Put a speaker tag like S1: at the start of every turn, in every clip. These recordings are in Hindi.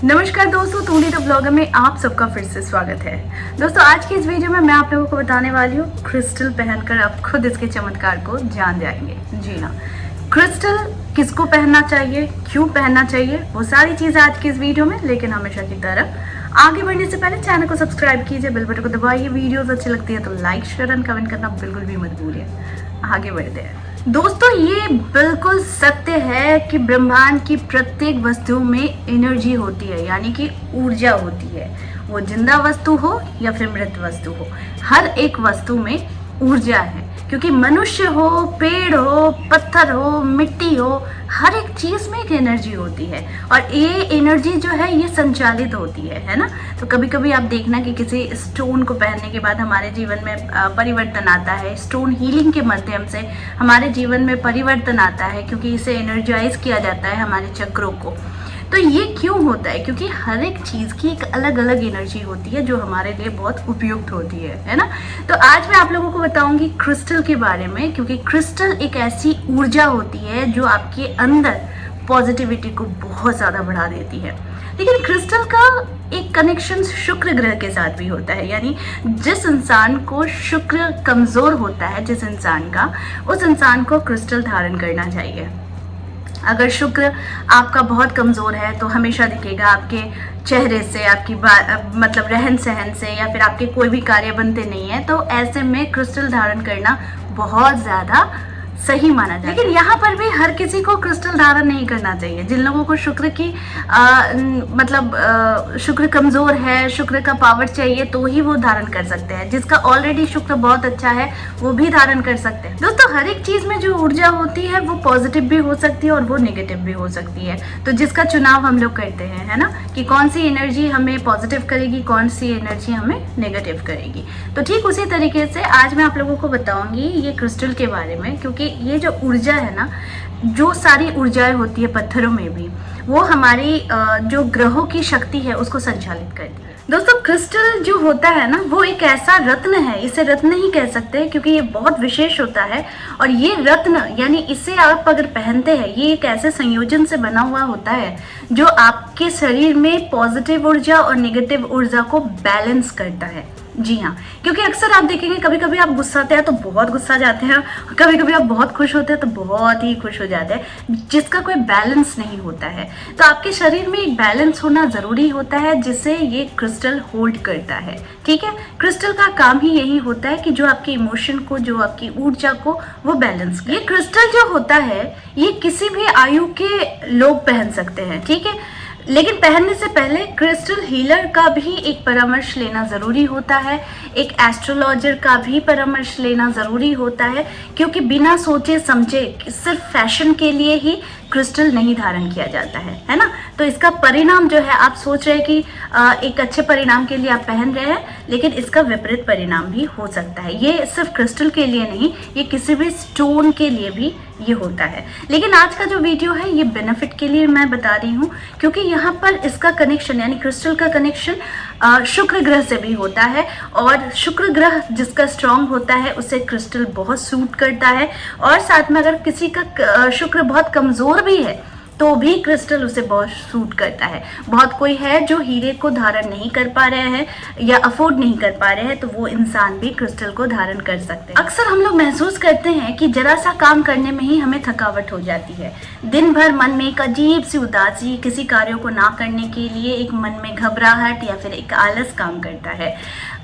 S1: नमस्कार दोस्तों, टूली द ब्लॉगर में आप सबका फिर से स्वागत है। दोस्तों आज की इस वीडियो में मैं आप लोगों को बताने वाली हूँ क्रिस्टल पहनकर आप खुद इसके चमत्कार को जान जाएंगे। जी हाँ, क्रिस्टल किसको पहनना चाहिए, क्यों पहनना चाहिए, वो सारी चीज़ें आज की इस वीडियो में। लेकिन हमेशा की तरह आगे बढ़ने से पहले चैनल को सब्सक्राइब कीजिए, बेल बटन को दबाइए। वीडियोस अच्छी लगती है तो लाइक शेयर एंड कमेंट करना बिल्कुल भी मत भूलिए। आगे बढ़ते हैं दोस्तों, ये बिल्कुल सत्य है कि ब्रह्मांड की प्रत्येक वस्तु में एनर्जी होती है, यानी कि ऊर्जा होती है। वो जिंदा वस्तु हो या फिर मृत वस्तु हो, हर एक वस्तु में ऊर्जा है। क्योंकि मनुष्य हो, पेड़ हो, पत्थर हो, मिट्टी हो, हर एक चीज़ में एक एनर्जी होती है। और ये एनर्जी जो है ये संचालित होती है ना। तो कभी कभी आप देखना कि किसी स्टोन को पहनने के बाद हमारे जीवन में परिवर्तन आता है। स्टोन हीलिंग के माध्यम से हमारे जीवन में परिवर्तन आता है, क्योंकि इसे एनर्जाइज किया जाता है हमारे चक्रों को। तो ये क्यों होता है? क्योंकि हर एक चीज़ की एक अलग अलग एनर्जी होती है जो हमारे लिए बहुत उपयुक्त होती है ना। तो आज मैं आप लोगों को बताऊंगी क्रिस्टल के बारे में, क्योंकि क्रिस्टल एक ऐसी ऊर्जा होती है जो आपके अंदर पॉजिटिविटी को बहुत ज़्यादा बढ़ा देती है। लेकिन क्रिस्टल का एक कनेक्शन शुक्र ग्रह के साथ भी होता है, यानी जिस इंसान को शुक्र कमज़ोर होता है, जिस इंसान का, उस इंसान को क्रिस्टल धारण करना चाहिए। अगर शुक्र आपका बहुत कमज़ोर है तो हमेशा दिखेगा आपके चेहरे से, आपकी मतलब रहन सहन से, या फिर आपके कोई भी कार्य बनते नहीं है। तो ऐसे में क्रिस्टल धारण करना बहुत ज़्यादा सही माना जाए। लेकिन यहाँ पर भी हर किसी को क्रिस्टल धारण नहीं करना चाहिए। जिन लोगों को शुक्र की शुक्र कमज़ोर है, शुक्र का पावर चाहिए, तो ही वो धारण कर सकते हैं। जिसका ऑलरेडी शुक्र बहुत अच्छा है वो भी धारण कर सकते हैं। दोस्तों हर एक चीज़ में जो ऊर्जा होती है वो पॉजिटिव भी हो सकती है और वो नेगेटिव भी हो सकती है। तो जिसका चुनाव हम लोग करते हैं, है ना, कि कौन सी एनर्जी हमें पॉजिटिव करेगी, कौन सी एनर्जी हमें नेगेटिव करेगी। तो ठीक उसी तरीके से आज मैं आप लोगों को बताऊंगी ये क्रिस्टल के बारे में, क्योंकि ये जो ऊर्जा है ना, जो सारी ऊर्जाएं होती है पत्थरों में भी, वो हमारी जो ग्रहों की शक्ति है उसको संचालित करती है। दोस्तों क्रिस्टल जो होता है ना, वो एक ऐसा रत्न है, इसे रत्न ही कह सकते हैं क्योंकि ये बहुत विशेष होता है। और ये रत्न यानी इसे आप अगर पहनते हैं, ये एक ऐसे संयोजन से बना हुआ होता है जो आपके शरीर में पॉजिटिव ऊर्जा और नेगेटिव ऊर्जा को बैलेंस करता है। जी हाँ, क्योंकि अक्सर आप देखेंगे कभी कभी आप गुस्साते हैं तो बहुत गुस्सा जाते हैं, कभी कभी आप बहुत खुश होते हैं तो बहुत ही खुश हो जाते हैं, जिसका कोई बैलेंस नहीं होता है। तो आपके शरीर में एक बैलेंस होना ज़रूरी होता है, जिसे ये क्रिस्टल होल्ड करता है। ठीक है, क्रिस्टल का काम ही यही होता है कि जो आपके इमोशन को, जो आपकी ऊर्जा को, वो बैलेंस करे। ये क्रिस्टल जो होता है ये किसी भी आयु के लोग पहन सकते हैं, ठीक है। लेकिन पहनने से पहले क्रिस्टल हीलर का भी एक परामर्श लेना ज़रूरी होता है, एक एस्ट्रोलॉजर का भी परामर्श लेना ज़रूरी होता है, क्योंकि बिना सोचे समझे सिर्फ फैशन के लिए ही क्रिस्टल नहीं धारण किया जाता है ना। तो इसका परिणाम जो है, आप सोच रहे हैं कि एक अच्छे परिणाम के लिए आप पहन रहे हैं, लेकिन इसका विपरीत परिणाम भी हो सकता है। ये सिर्फ क्रिस्टल के लिए नहीं, ये किसी भी स्टोन के लिए भी ये होता है। लेकिन आज का जो वीडियो है ये बेनिफिट के लिए मैं बता रही हूँ, क्योंकि यहाँ पर इसका कनेक्शन यानी क्रिस्टल का कनेक्शन शुक्र ग्रह से भी होता है। और शुक्र ग्रह जिसका स्ट्रांग होता है उसे क्रिस्टल बहुत सूट करता है। और साथ में अगर किसी का शुक्र बहुत कमज़ोर भी है तो भी क्रिस्टल उसे बहुत सूट करता है। बहुत कोई है जो हीरे को धारण नहीं कर पा रहे हैं या अफोर्ड नहीं कर पा रहे हैं, तो वो इंसान भी क्रिस्टल को धारण कर सकते हैं। अक्सर हम लोग महसूस करते हैं कि जरा सा काम करने में ही हमें थकावट हो जाती है। दिन भर मन में एक अजीब सी उदासी, किसी कार्यों को ना करने के लिए एक मन में घबराहट या फिर एक आलस काम करता है।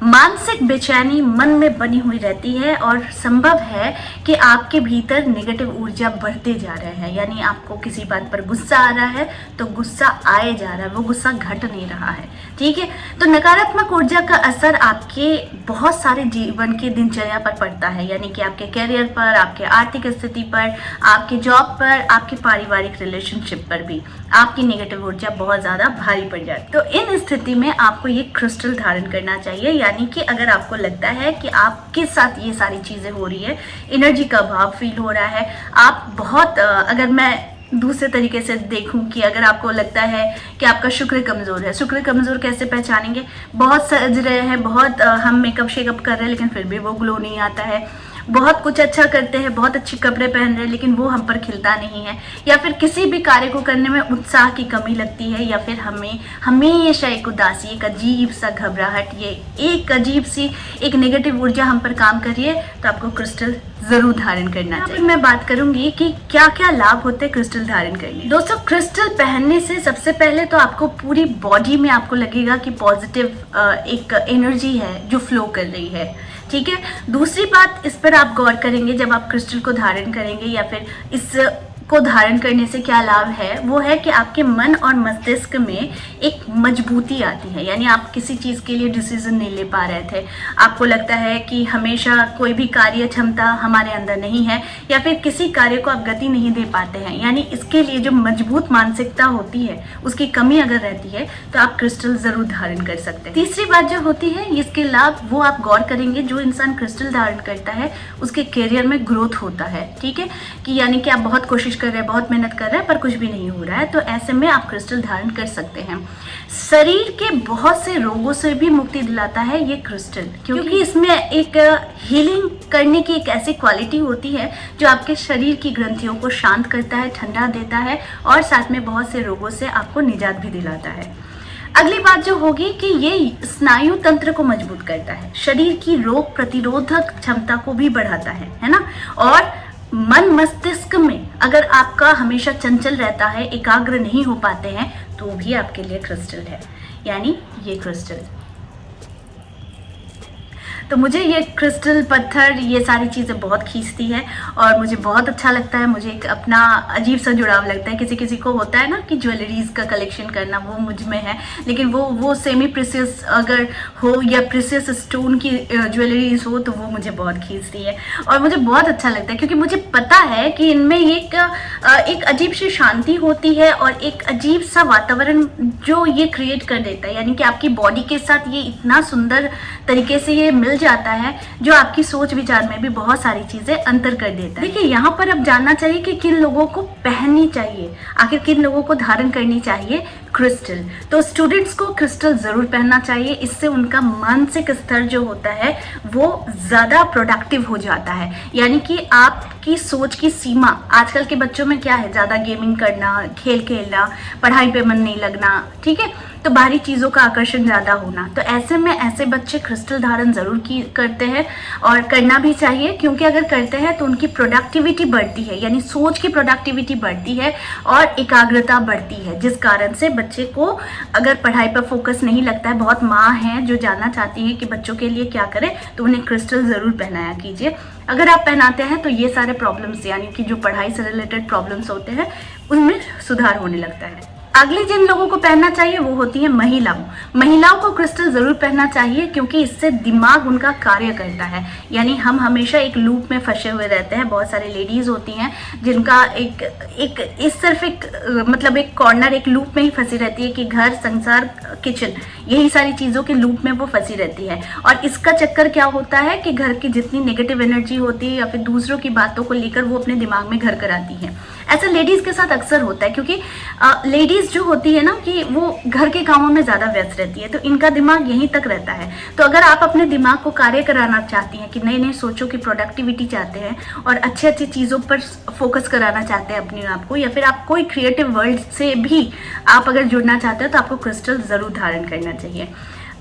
S1: मानसिक बेचैनी मन में बनी हुई रहती है और संभव है कि आपके भीतर नेगेटिव ऊर्जा बढ़ते जा रहा है, यानी आपको किसी बात पर गुस्सा आ रहा है तो गुस्सा आए जा रहा है, वो गुस्सा घट नहीं रहा है। ठीक है, तो नकारात्मक ऊर्जा का असर आपके बहुत सारे जीवन की दिनचर्या पर पड़ता है, यानी कि आपके करियर पर, आपके आर्थिक स्थिति पर, आपके जॉब पर, आपके पारिवारिक रिलेशनशिप पर भी आपकी नेगेटिव ऊर्जा बहुत ज़्यादा भारी पड़ जाती है। तो इन स्थिति में आपको ये क्रिस्टल धारण करना चाहिए, यानी कि अगर आपको लगता है कि आपके साथ ये सारी चीज़ें हो रही है, एनर्जी का अभाव फील हो रहा है, आप बहुत अगर मैं दूसरे तरीके से देखूं कि अगर आपको लगता है कि आपका शुक्र कमज़ोर है, शुक्र कमज़ोर कैसे पहचानेंगे? बहुत सज रहे हैं, बहुत हम मेकअप शेकअप कर रहे हैं, लेकिन फिर भी वो ग्लो नहीं आता है। बहुत कुछ अच्छा करते हैं, बहुत अच्छे कपड़े पहन रहे हैं, लेकिन वो हम पर खिलता नहीं है, या फिर किसी भी कार्य को करने में उत्साह की कमी लगती है, या फिर हमें हमेशा एक उदासी, एक अजीब सा घबराहट, ये एक अजीब सी एक नेगेटिव ऊर्जा हम पर काम कर रही है, तो आपको क्रिस्टल जरूर धारण करना चाहिए। मैं बात करूंगी कि क्या क्या लाभ होते हैं क्रिस्टल धारण करने। दोस्तों, क्रिस्टल पहनने से सबसे पहले तो आपको पूरी बॉडी में आपको लगेगा कि पॉजिटिव एक एनर्जी है जो फ्लो कर रही है, ठीक है। दूसरी बात, इस पर आप गौर करेंगे जब आप क्रिस्टल को धारण करेंगे, या फिर इस को धारण करने से क्या लाभ है, वो है कि आपके मन और मस्तिष्क में एक मजबूती आती है। यानी आप किसी चीज़ के लिए डिसीजन नहीं ले पा रहे थे, आपको लगता है कि हमेशा कोई भी कार्य क्षमता हमारे अंदर नहीं है, या फिर किसी कार्य को आप गति नहीं दे पाते हैं, यानी इसके लिए जो मजबूत मानसिकता होती है उसकी कमी अगर रहती है तो आप क्रिस्टल ज़रूर धारण कर सकते हैं। तीसरी बात जो होती है, इसके लाभ वो आप गौर करेंगे, जो इंसान क्रिस्टल धारण करता है उसके करियर में ग्रोथ होता है, ठीक है, कि यानी कि आप बहुत कोशिश कर रहे हैं, बहुत मेहनत कर रहे हैं, पर कुछ भी नहीं हो रहा है, तो ऐसे में आप क्रिस्टल धारण कर सकते हैं। शरीर के बहुत से रोगों से भी मुक्ति दिलाता है ये क्रिस्टल, क्योंकि इसमें एक हीलिंग करने की एक ऐसी क्वालिटी होती है जो आपके शरीर की ग्रंथियों को शांत करता है, ठंडा देता है, और साथ में बहुत से रोगों से आपको निजात भी दिलाता है। अगली बात जो होगी कि ये स्नायु तंत्र को मजबूत करता है, शरीर की रोग प्रतिरोधक क्षमता को भी बढ़ाता है ना। और मन मस्तिष्क में अगर आपका हमेशा चंचल रहता है, एकाग्र नहीं हो पाते हैं, तो भी आपके लिए क्रिस्टल है, यानी ये क्रिस्टल। तो मुझे ये क्रिस्टल, पत्थर, ये सारी चीज़ें बहुत खींचती है और मुझे बहुत अच्छा लगता है। मुझे एक अपना अजीब सा जुड़ाव लगता है। किसी किसी को होता है ना कि ज्वेलरीज का कलेक्शन करना, वो मुझ में है, लेकिन वो सेमी प्रीशियस अगर हो या प्रीशियस स्टोन की ज्वेलरीज हो तो वो मुझे बहुत खींचती है और मुझे बहुत अच्छा लगता है, क्योंकि मुझे पता है कि इनमें एक अजीब सी शांति होती है और एक अजीब सा वातावरण जो ये क्रिएट कर देता है, यानी कि आपकी बॉडी के साथ ये इतना सुंदर तरीके से ये मिल जाता है जो आपकी सोच विचार में भी बहुत सारी चीजें अंतर कर देता है। देखिए, यहाँ पर अब जानना चाहिए कि किन लोगों को पहननी चाहिए, आखिर किन लोगों को धारण करनी चाहिए क्रिस्टल। तो स्टूडेंट्स को क्रिस्टल जरूर पहनना चाहिए, इससे उनका मानसिक स्तर जो होता है वो ज्यादा प्रोडक्टिव हो जाता है, यानी कि आपकी सोच की सीमा। आजकल के बच्चों में क्या है, ज्यादा गेमिंग करना, खेल खेलना, पढ़ाई पे मन नहीं लगना, ठीक है, तो बाहरी चीज़ों का आकर्षण ज़्यादा होना। तो ऐसे में ऐसे बच्चे क्रिस्टल धारण ज़रूर करते हैं और करना भी चाहिए, क्योंकि अगर करते हैं तो उनकी प्रोडक्टिविटी बढ़ती है, यानी सोच की प्रोडक्टिविटी बढ़ती है और एकाग्रता बढ़ती है, जिस कारण से बच्चे को अगर पढ़ाई पर फोकस नहीं लगता है। बहुत माँ हैं जो जानना चाहती हैं कि बच्चों के लिए क्या करें, तो उन्हें क्रिस्टल ज़रूर पहनाया कीजिए। अगर आप पहनाते हैं तो ये सारे प्रॉब्लम्स, यानी कि जो पढ़ाई से रिलेटेड प्रॉब्लम्स होते हैं, उनमें सुधार होने लगता है। अगली जिन लोगों को पहनना चाहिए वो होती है महिलाओं को क्रिस्टल जरूर पहनना चाहिए, क्योंकि इससे दिमाग उनका कार्य करता है, यानी हम हमेशा एक लूप में फंसे हुए रहते हैं। बहुत सारी लेडीज होती हैं जिनका मतलब एक कॉर्नर, एक लूप में ही फंसी रहती है कि घर, संसार, किचन, यही सारी चीज़ों के लूप में वो फंसी रहती है। और इसका चक्कर क्या होता है कि घर की जितनी नेगेटिव एनर्जी होती है या फिर दूसरों की बातों को लेकर वो अपने दिमाग में घर कराती है। ऐसा लेडीज के साथ अक्सर होता है, क्योंकि लेडीज जो होती है ना कि वो घर के कामों में ज़्यादा व्यस्त रहती है, तो इनका दिमाग यहीं तक रहता है। तो अगर आप अपने दिमाग को कार्य कराना चाहती हैं, कि नई नई सोचों की प्रोडक्टिविटी चाहते हैं और अच्छी अच्छी चीज़ों पर फोकस कराना चाहते हैं अपने आप को, या फिर आप कोई क्रिएटिव वर्ल्ड से भी आप अगर जुड़ना चाहते हो, तो आपको क्रिस्टल ज़रूर धारण करना चाहिए।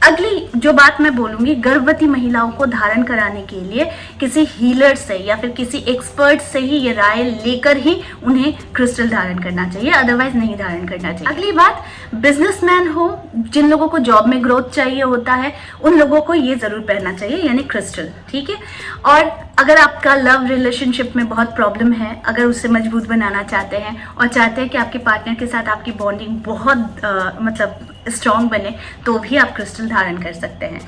S1: अगली जो बात मैं बोलूँगी, गर्भवती महिलाओं को धारण कराने के लिए किसी हीलर से या फिर किसी एक्सपर्ट से ही ये राय लेकर ही उन्हें क्रिस्टल धारण करना चाहिए, अदरवाइज नहीं धारण करना चाहिए। अगली बात, बिजनेसमैन हो, जिन लोगों को जॉब में ग्रोथ चाहिए होता है, उन लोगों को ये ज़रूर पहनना चाहिए, यानी क्रिस्टल, ठीक है। और अगर आपका लव रिलेशनशिप में बहुत प्रॉब्लम है, अगर उसे मजबूत बनाना चाहते हैं और चाहते हैं कि आपके पार्टनर के साथ आपकी बॉन्डिंग बहुत मतलब स्ट्रॉन्ग बने, तो भी आप क्रिस्टल धारण कर सकते हैं।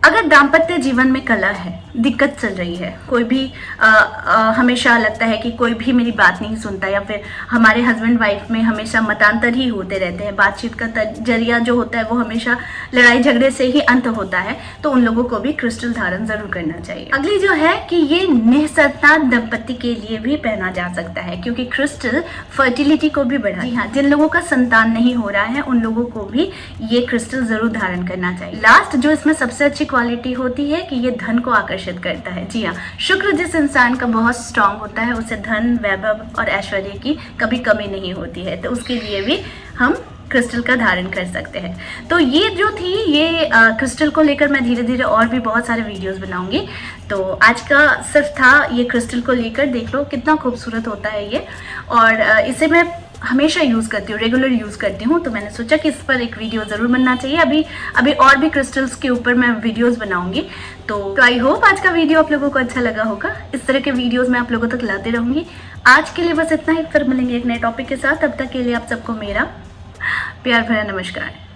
S1: अगर दाम्पत्य जीवन में कलह है, दिक्कत चल रही है, कोई भी हमेशा लगता है कि कोई भी मेरी बात नहीं सुनता, या फिर हमारे हस्बैंड वाइफ में हमेशा मतांतर ही होते रहते हैं, बातचीत का जरिया जो होता है वो हमेशा लड़ाई झगड़े से ही अंत होता है, तो उन लोगों को भी क्रिस्टल धारण जरूर करना चाहिए। अगली जो है कि ये निःसंतान दंपति के लिए भी पहना जा सकता है, क्योंकि क्रिस्टल फर्टिलिटी को भी बढ़ाता है। हाँ, जिन लोगों का संतान नहीं हो रहा है उन लोगों को भी ये क्रिस्टल जरूर धारण करना चाहिए। लास्ट जो इसमें सबसे अच्छी क्वालिटी होती है कि ये धन को आकर्षित करता है। जी हाँ, शुक्र जिस इंसान का बहुत स्ट्रांग होता है उसे धन, वैभव और ऐश्वर्य की कभी कमी नहीं होती है, तो उसके लिए भी हम क्रिस्टल का धारण कर सकते हैं। तो ये जो थी ये क्रिस्टल को लेकर मैं धीरे धीरे और भी बहुत सारे वीडियोस बनाऊंगी। तो आज का सिर्फ था ये क्रिस्टल को लेकर, देख लो कितना खूबसूरत होता है ये, और इसे मैं हमेशा यूज़ करती हूँ, रेगुलर यूज़ करती हूँ, तो मैंने सोचा कि इस पर एक वीडियो ज़रूर बनना चाहिए। अभी और भी क्रिस्टल्स के ऊपर मैं वीडियोस बनाऊंगी। तो आई होप आज का वीडियो आप लोगों को अच्छा लगा होगा। इस तरह के वीडियोस मैं आप लोगों तक लाते रहूँगी। आज के लिए बस इतना ही, फिर मिलेंगे एक नए टॉपिक के साथ। तब तक के लिए आप सबको मेरा प्यार भरा नमस्कार।